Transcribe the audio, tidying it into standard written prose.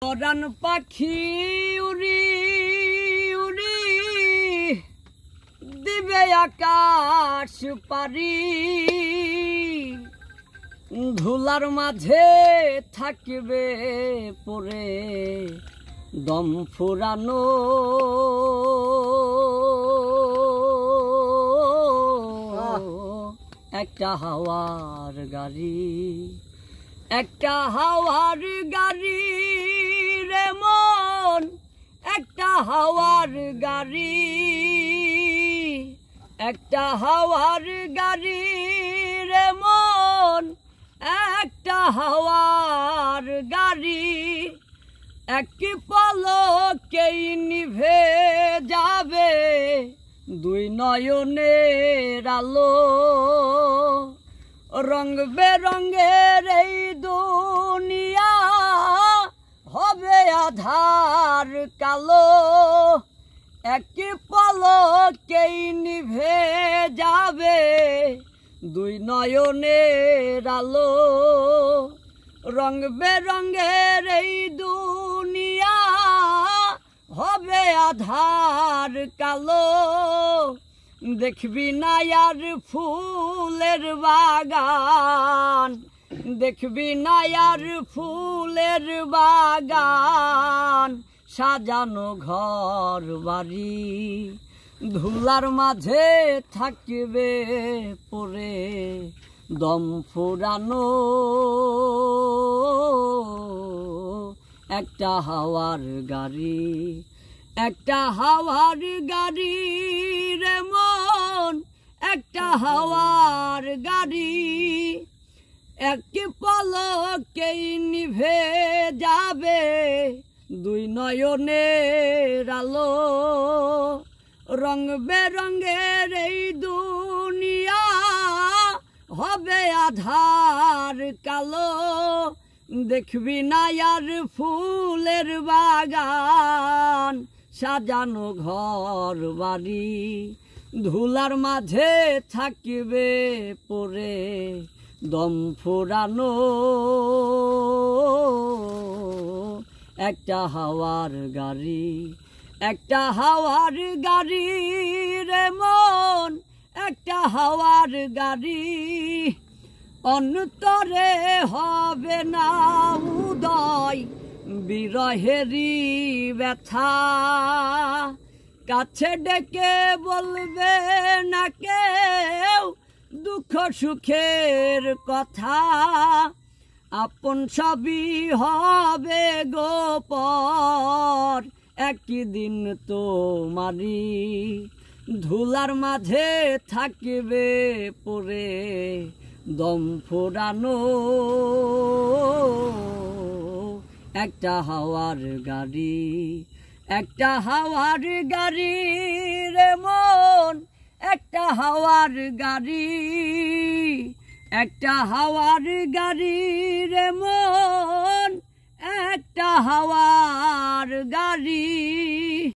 পরাণ পাখি উড়ি উড়ি দিবে আকাশ পারি, ধুলার মাঝে থাকবে পড়ে দম ফুরানো। একটা হাওয়ার গাড়ি, একটা হাওয়ার গাড়ি রে মন, একটা হাওয়ার গাড়ি, একটা হাওয়ার গাড়ি রে মন, একটা হাওয়ার গাড়ি। একটি পলকেই নিভে যাবে দুই নয়নের আলো, রং বেরঙের এই দুনিয়া হবে আধার কালো। একটি পলকেই নিভে যাবে দুই নয়নের আলো, রং বেরঙের এই দুনিয়া হবে আধার কালো। দেখবি না আর ফুলের বাগান, দেখবি না আর ফুলের বাগান, সাজানো ঘর বাড়ি, ধুলার মাঝে থাকবে পড়ে দম ফুরানো। একটা হাওয়ার গাড়ি, একটা হাওয়ার গাড়ি রে মন, একটা হাওয়ার গাড়ি। একটি পলকেই নিভে যাবে দুই নয়নের আলো, রং বেরঙের এই দুনিয়া হবে আধার কালো। দেখবি না আর ফুলের বাগান, সাজানো ঘর বাড়ি, ধুলার মাঝে থাকবে পড়ে দম ফুরানো। একটা হাওয়ার গাড়ি, একটা হাওয়ার গাড়ি রে মন, একটা হাওয়ার গাড়ি। অন্তরে হবে না উদয় বিরহেরি ব্যথা, কাছে ডেকে বলবে না কেউ দুঃখ সুখের কথা। আপন সবই হবে গোপন একদিন তোমারি, ধুলার মাঝে থাকবে পড়ে দম ফুরানো। একটা হাওয়ার গাড়ি, একটা হাওয়ার গাড়ি রে মন, একটা হাওয়ার গাড়ি, একটা হাওয়ার গাড়ি রে মন, একটা হাওয়ার গাড়ি।